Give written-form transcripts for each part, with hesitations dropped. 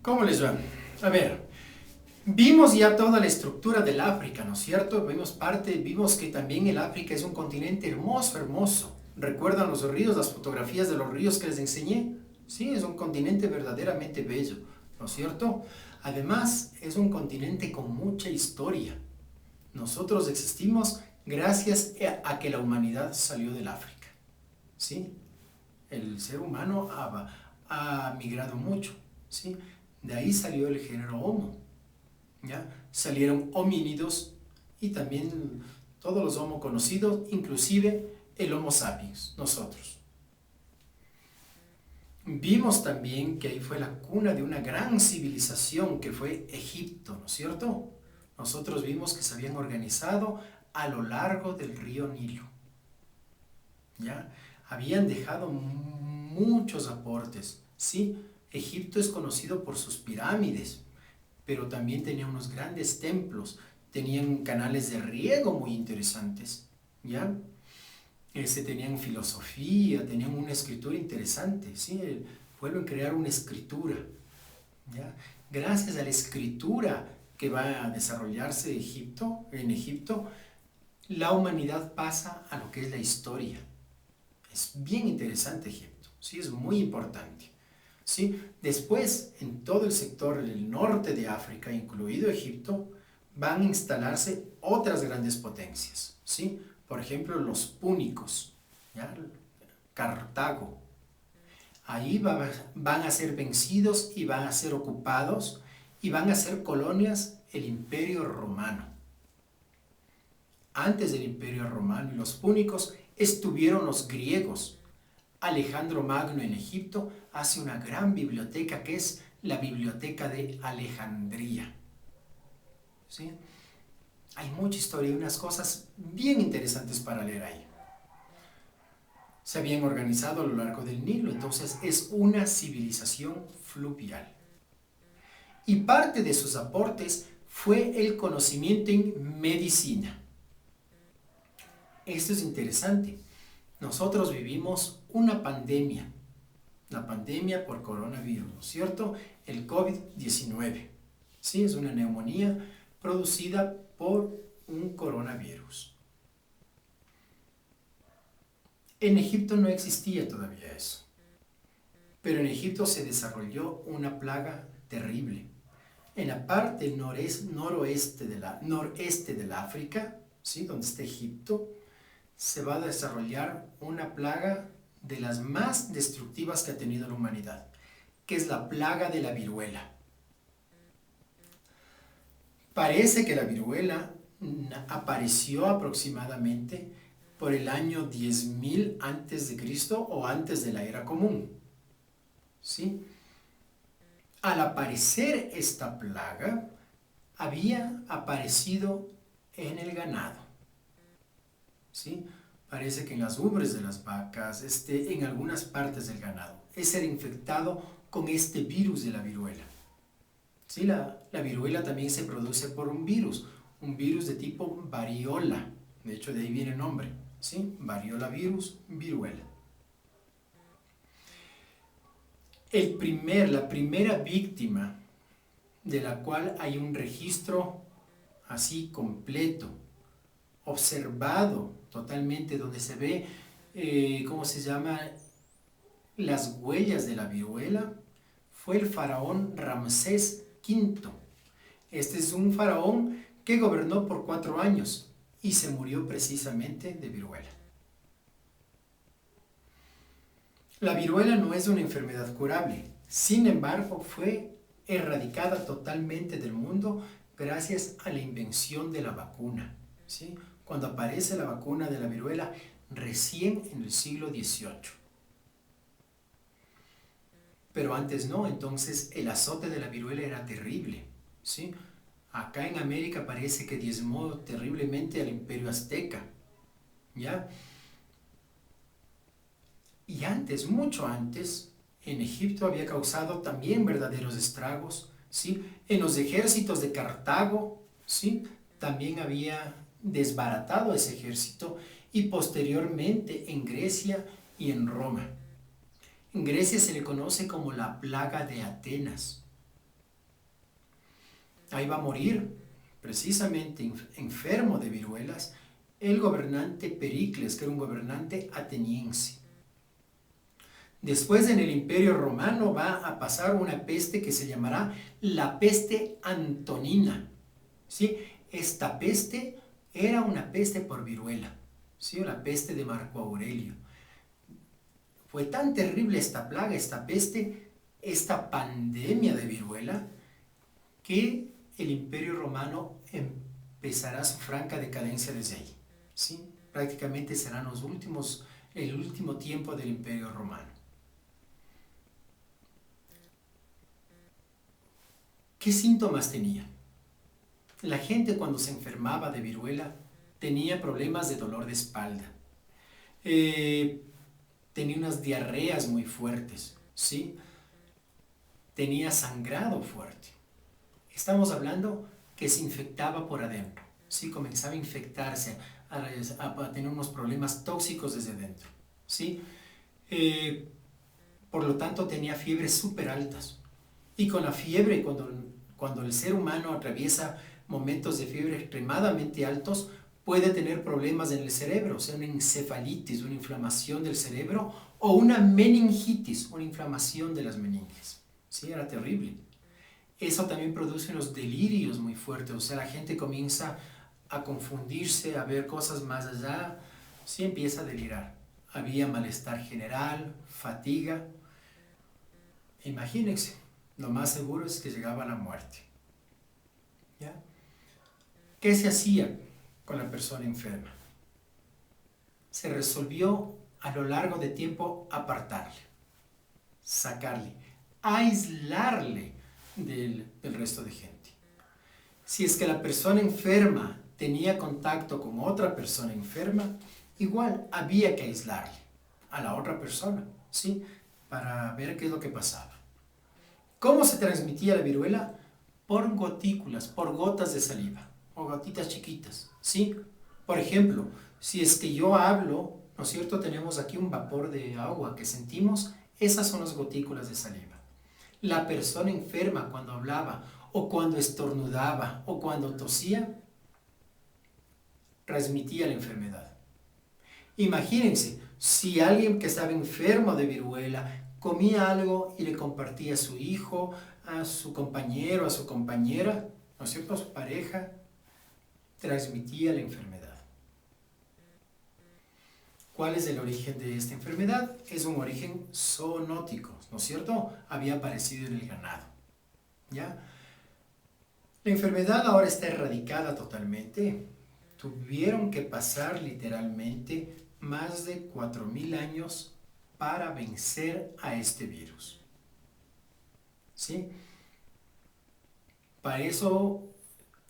¿Cómo les va? A ver, vimos ya toda la estructura del África, ¿no es cierto? Vimos que también el África es un continente hermoso, hermoso. ¿Recuerdan los ríos, las fotografías de los ríos que les enseñé? Sí, es un continente verdaderamente bello, ¿no es cierto? Además, es un continente con mucha historia. Nosotros existimos gracias a que la humanidad salió del África, ¿sí? El ser humano ha migrado mucho, ¿sí? De ahí salió el género Homo, ¿ya? Salieron homínidos y también todos los Homo conocidos, inclusive el Homo sapiens, nosotros. Vimos también que ahí fue la cuna de una gran civilización que fue Egipto, ¿no es cierto? Nosotros vimos que se habían organizado a lo largo del río Nilo, ¿ya? Habían dejado muchos aportes, ¿sí? Egipto es conocido por sus pirámides, pero también tenía unos grandes templos, tenían canales de riego muy interesantes, ¿ya? Tenían filosofía, tenían una escritura interesante, ¿sí? Vuelven a crear una escritura, ¿ya? Gracias a la escritura que va a desarrollarse en Egipto, la humanidad pasa a lo que es la historia. Es bien interesante Egipto, ¿sí? Es muy importante. ¿Sí? Después, en todo el sector del norte de África, incluido Egipto, van a instalarse otras grandes potencias, ¿sí? Por ejemplo, los púnicos, ¿ya? Cartago. Ahí van a ser vencidos y van a ser ocupados y van a ser colonias el Imperio Romano. Antes del Imperio Romano y los púnicos estuvieron los griegos. Alejandro Magno en Egipto hace una gran biblioteca que es la Biblioteca de Alejandría, ¿sí? Hay mucha historia y unas cosas bien interesantes para leer ahí. Se habían organizado a lo largo del Nilo, entonces es una civilización fluvial. Y parte de sus aportes fue el conocimiento en medicina. Esto es interesante. Nosotros vivimos una pandemia, la pandemia por coronavirus, ¿no es cierto? El COVID-19, ¿sí? Es una neumonía producida por un coronavirus. En Egipto no existía todavía eso, pero en Egipto se desarrolló una plaga terrible. En la parte noreste del África, ¿sí? Donde está Egipto, se va a desarrollar una plaga de las más destructivas que ha tenido la humanidad, que es la plaga de la viruela. Parece que la viruela apareció aproximadamente por el año 10.000 antes de Cristo o antes de la era común, ¿sí? Al aparecer esta plaga, había aparecido en el ganado, ¿sí? Parece que en las ubres de las vacas, en algunas partes del ganado, es ser infectado con este virus de la viruela. ¿Sí? La viruela también se produce por un virus de tipo variola. De hecho, de ahí viene el nombre, ¿sí? Variola virus, viruela. La primera víctima de la cual hay un registro así completo, observado totalmente, donde se ve, ¿cómo se llama? Las huellas de la viruela, fue el faraón Ramsés V. Este es un faraón que gobernó por 4 años y se murió precisamente de viruela. La viruela no es una enfermedad curable, sin embargo fue erradicada totalmente del mundo gracias a la invención de la vacuna, ¿sí? Cuando aparece la vacuna de la viruela recién en el siglo XVIII. Pero antes no, entonces el azote de la viruela era terrible, ¿sí? Acá en América parece que diezmó terriblemente al Imperio Azteca, ¿ya? Y antes, mucho antes, en Egipto había causado también verdaderos estragos, ¿sí? En los ejércitos de Cartago, ¿sí? También había desbaratado ese ejército y posteriormente en Grecia y en Roma. En Grecia se le conoce como la plaga de Atenas, Ahí va a morir, precisamente enfermo de viruelas, el gobernante Pericles, que era un gobernante ateniense. Después en el Imperio Romano va a pasar una peste que se llamará la peste antonina. ¿Sí? Esta peste era una peste por viruela, ¿sí? O la peste de Marco Aurelio. Fue tan terrible esta plaga, esta peste, esta pandemia de viruela, que el Imperio Romano empezará su franca decadencia desde ahí. ¿Sí? Prácticamente serán el último tiempo del Imperio Romano. ¿Qué síntomas tenía? La gente cuando se enfermaba de viruela tenía problemas de dolor de espalda, tenía unas diarreas muy fuertes, ¿sí? Tenía sangrado fuerte. Estamos hablando que se infectaba por adentro, ¿sí? Comenzaba a infectarse, a tener unos problemas tóxicos desde dentro, ¿sí? Por lo tanto tenía fiebres súper altas. Y con la fiebre, cuando el ser humano atraviesa momentos de fiebre extremadamente altos, puede tener problemas en el cerebro, o sea, una encefalitis, una inflamación del cerebro, o una meningitis, una inflamación de las meninges. Sí, era terrible. Eso también produce unos delirios muy fuertes, o sea, la gente comienza a confundirse, a ver cosas más allá, sí empieza a delirar. Había malestar general, fatiga. Imagínense, lo más seguro es que llegaba a la muerte. ¿Ya? ¿Qué se hacía con la persona enferma? Se resolvió a lo largo de tiempo apartarle, sacarle, aislarle del resto de gente. Si es que la persona enferma tenía contacto con otra persona enferma, igual había que aislarle a la otra persona, ¿sí? Para ver qué es lo que pasaba. ¿Cómo se transmitía la viruela? Por gotículas, por gotas de saliva, o gotitas chiquitas, ¿sí? Por ejemplo, si es que yo hablo, ¿no es cierto? Tenemos aquí un vapor de agua que sentimos, esas son las gotículas de saliva. La persona enferma cuando hablaba, o cuando estornudaba, o cuando tosía, transmitía la enfermedad. Imagínense, si alguien que estaba enfermo de viruela comía algo y le compartía a su hijo, a su compañero, a su compañera, ¿no es cierto?, a su pareja, transmitía la enfermedad. ¿Cuál es el origen de esta enfermedad? Es un origen zoonótico, ¿no es cierto? Había aparecido en el ganado, ¿ya? La enfermedad ahora está erradicada totalmente. Tuvieron que pasar literalmente más de 4000 años para vencer a este virus. ¿Sí? Para eso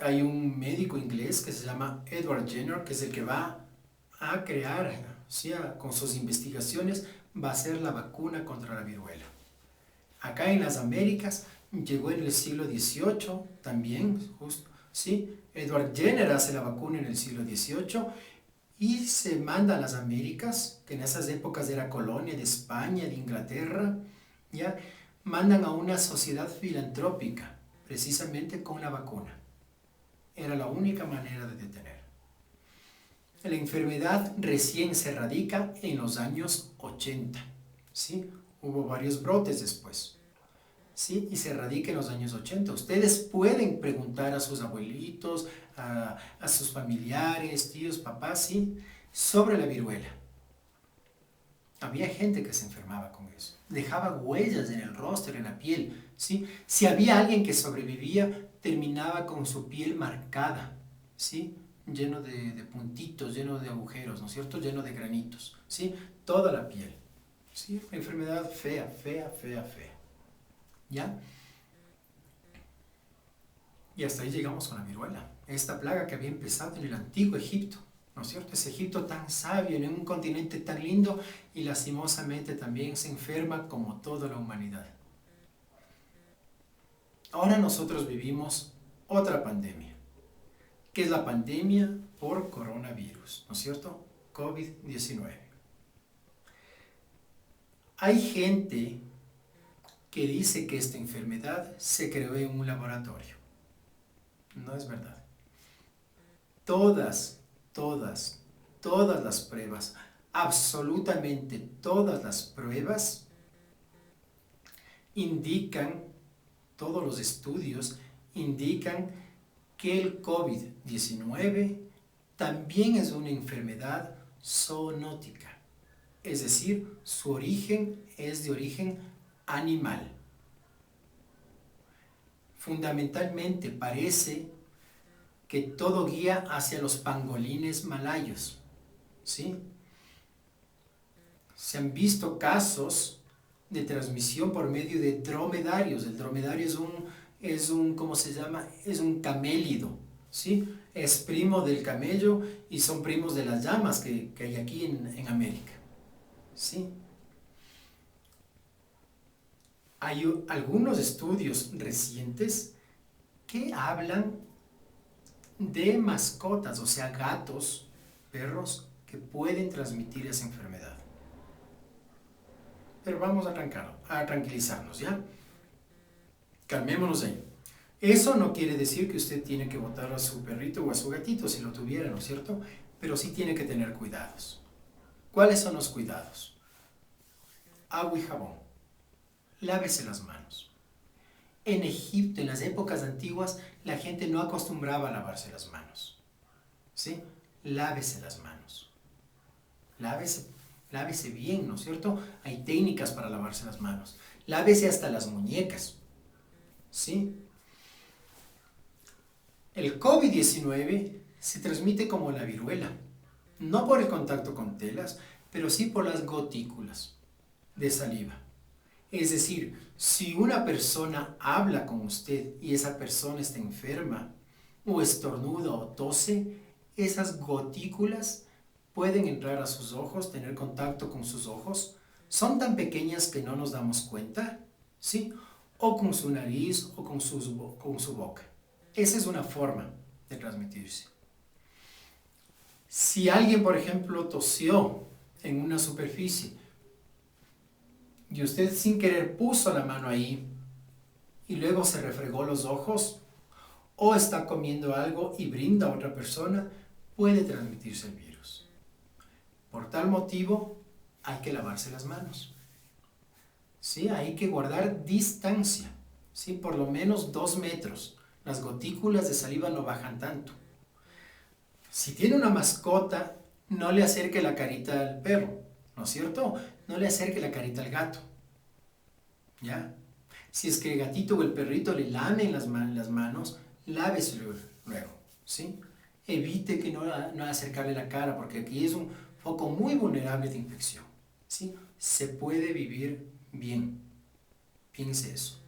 hay un médico inglés que se llama Edward Jenner, que es el que va a crear, ¿sí? Con sus investigaciones, va a hacer la vacuna contra la viruela. Acá en las Américas llegó en el siglo XVIII también, justo, ¿sí? Edward Jenner hace la vacuna en el siglo XVIII y se manda a las Américas, que en esas épocas era colonia de España, de Inglaterra, ¿ya? Mandan a una sociedad filantrópica, precisamente con la vacuna. Era la única manera de detener. La enfermedad recién se erradica en los años 80, ¿sí? Hubo varios brotes después, ¿sí? Y se erradica en los años 80. Ustedes pueden preguntar a sus abuelitos, a sus familiares, tíos, papás, ¿sí? Sobre la viruela. Había gente que se enfermaba con eso. Dejaba huellas en el rostro, en la piel, ¿sí? Si había alguien que sobrevivía, terminaba con su piel marcada, ¿sí? Lleno de puntitos, lleno de agujeros, ¿no es cierto? Lleno de granitos, ¿sí? Toda la piel, ¿sí? Una enfermedad fea, fea, fea, fea, ¿ya? Y hasta ahí llegamos con la viruela, esta plaga que había empezado en el antiguo Egipto, ¿no es cierto? Ese Egipto tan sabio, en un continente tan lindo, y lastimosamente también se enferma como toda la humanidad. Ahora nosotros vivimos otra pandemia, que es la pandemia por coronavirus, ¿no es cierto? COVID-19. Hay gente que dice que esta enfermedad se creó en un laboratorio. No es verdad. Todas, todas las pruebas, absolutamente todas las pruebas indican, todos los estudios indican que el COVID-19 también es una enfermedad zoonótica, es decir, su origen es de origen animal. Fundamentalmente parece que todo guía hacia los pangolines malayos, ¿sí? Se han visto casos de transmisión por medio de dromedarios. El dromedario ¿cómo se llama? Es un camélido, ¿sí? Es primo del camello y son primos de las llamas que hay aquí en América, ¿sí? Hay algunos estudios recientes que hablan de mascotas, o sea, gatos, perros, que pueden transmitir esa enfermedad. Pero vamos a tranquilizarnos, ¿ya? Calmémonos ahí. Eso no quiere decir que usted tiene que botar a su perrito o a su gatito si lo tuviera, ¿no es cierto? Pero sí tiene que tener cuidados. ¿Cuáles son los cuidados? Agua y jabón. Lávese las manos. En Egipto, en las épocas antiguas, la gente no acostumbraba a lavarse las manos. ¿Sí? Lávese las manos. Lávese bien, ¿no es cierto? Hay técnicas para lavarse las manos. Lávese hasta las muñecas. ¿Sí? El COVID-19 se transmite como la viruela, no por el contacto con telas, pero sí por las gotículas de saliva. Es decir, si una persona habla con usted y esa persona está enferma, o estornuda o tose, esas gotículas pueden entrar a sus ojos, tener contacto con sus ojos. Son tan pequeñas que no nos damos cuenta, ¿sí? O con su nariz o con su boca. Esa es una forma de transmitirse. Si alguien, por ejemplo, tosió en una superficie y usted sin querer puso la mano ahí y luego se refregó los ojos o está comiendo algo y brinda a otra persona, puede transmitirse el virus. Por tal motivo, hay que lavarse las manos. ¿Sí? Hay que guardar distancia, ¿sí? Por lo menos 2 metros. Las gotículas de saliva no bajan tanto. Si tiene una mascota, no le acerque la carita al perro, ¿no es cierto? No le acerque la carita al gato, ¿ya? Si es que el gatito o el perrito le lamen las manos, láveselo luego, ¿sí? Evite que no acercarle la cara, porque aquí es un foco muy vulnerable de infección, ¿sí? Se puede vivir bien, piense eso.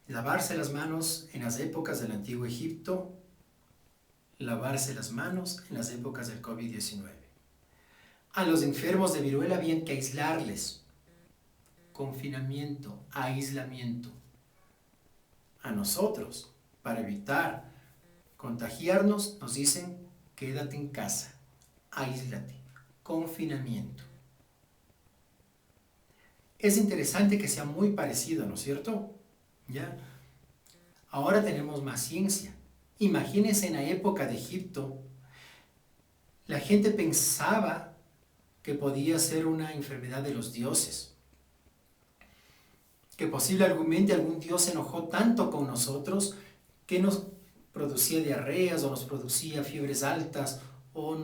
Lavarse las manos en las épocas del Antiguo Egipto, lavarse las manos en las épocas del COVID-19. A los enfermos de viruela había que aislarles. Confinamiento, aislamiento. A nosotros, para evitar contagiarnos, nos dicen, quédate en casa, aíslate, confinamiento. Es interesante que sea muy parecido, ¿no es cierto? ¿Ya? Ahora tenemos más ciencia. Imagínense en la época de Egipto, la gente pensaba que podía ser una enfermedad de los dioses, que posiblemente algún dios se enojó tanto con nosotros que nos producía diarreas o nos producía fiebres altas o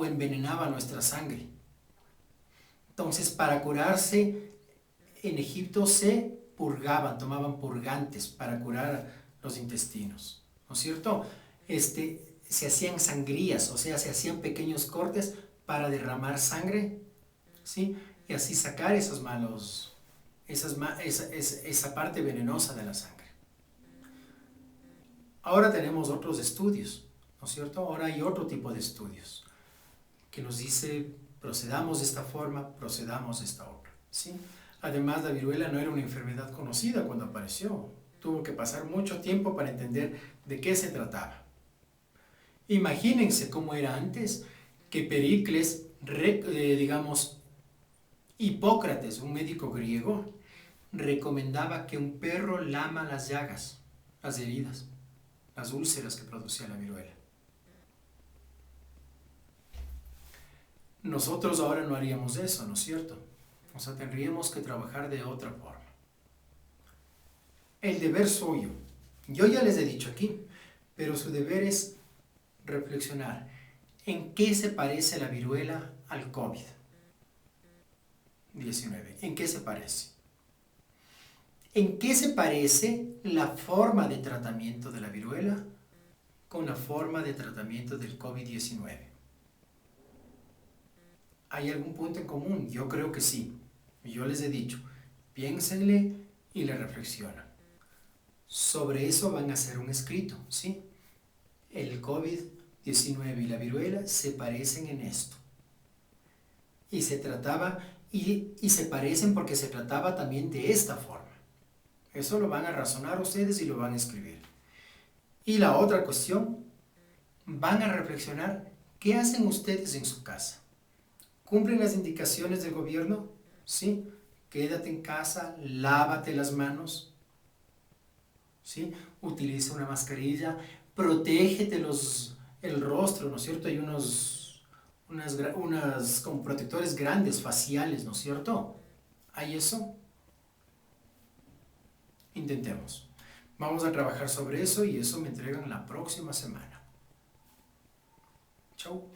envenenaba nuestra sangre. Entonces, para curarse, en Egipto se purgaban, tomaban purgantes para curar los intestinos, ¿no es cierto? Se hacían sangrías, o sea, se hacían pequeños cortes para derramar sangre, ¿sí? Y así sacar esa parte venenosa de la sangre. Ahora tenemos otros estudios, ¿no es cierto? Ahora hay otro tipo de estudios que nos dice, procedamos de esta forma, procedamos de esta otra, ¿sí? Además, la viruela no era una enfermedad conocida cuando apareció. Tuvo que pasar mucho tiempo para entender de qué se trataba. Imagínense cómo era antes que Pericles, Hipócrates, un médico griego, recomendaba que un perro lama las llagas. las heridas, las úlceras que producía la viruela. Nosotros ahora no haríamos eso, ¿no es cierto? O sea, tendríamos que trabajar de otra forma. El deber suyo, yo ya les he dicho aquí, pero su deber es reflexionar en qué se parece la viruela al COVID-19. ¿En qué se parece? ¿En qué se parece la forma de tratamiento de la viruela con la forma de tratamiento del COVID-19? ¿Hay algún punto en común? Yo creo que sí. Yo les he dicho, piénsenle y le reflexionan. Sobre eso van a hacer un escrito, ¿sí? El COVID-19 y la viruela se parecen en esto. Y se trataba, y se parecen porque se trataba también de esta forma. Eso lo van a razonar ustedes y lo van a escribir. Y la otra cuestión, van a reflexionar qué hacen ustedes en su casa. ¿Cumplen las indicaciones del gobierno? ¿Sí? Quédate en casa, lávate las manos, ¿sí? Utiliza una mascarilla, protégete el rostro, ¿no es cierto? Hay unas como protectores grandes faciales, ¿no es cierto? ¿Hay eso? Intentemos. Vamos a trabajar sobre eso y eso me entregan la próxima semana. Chau.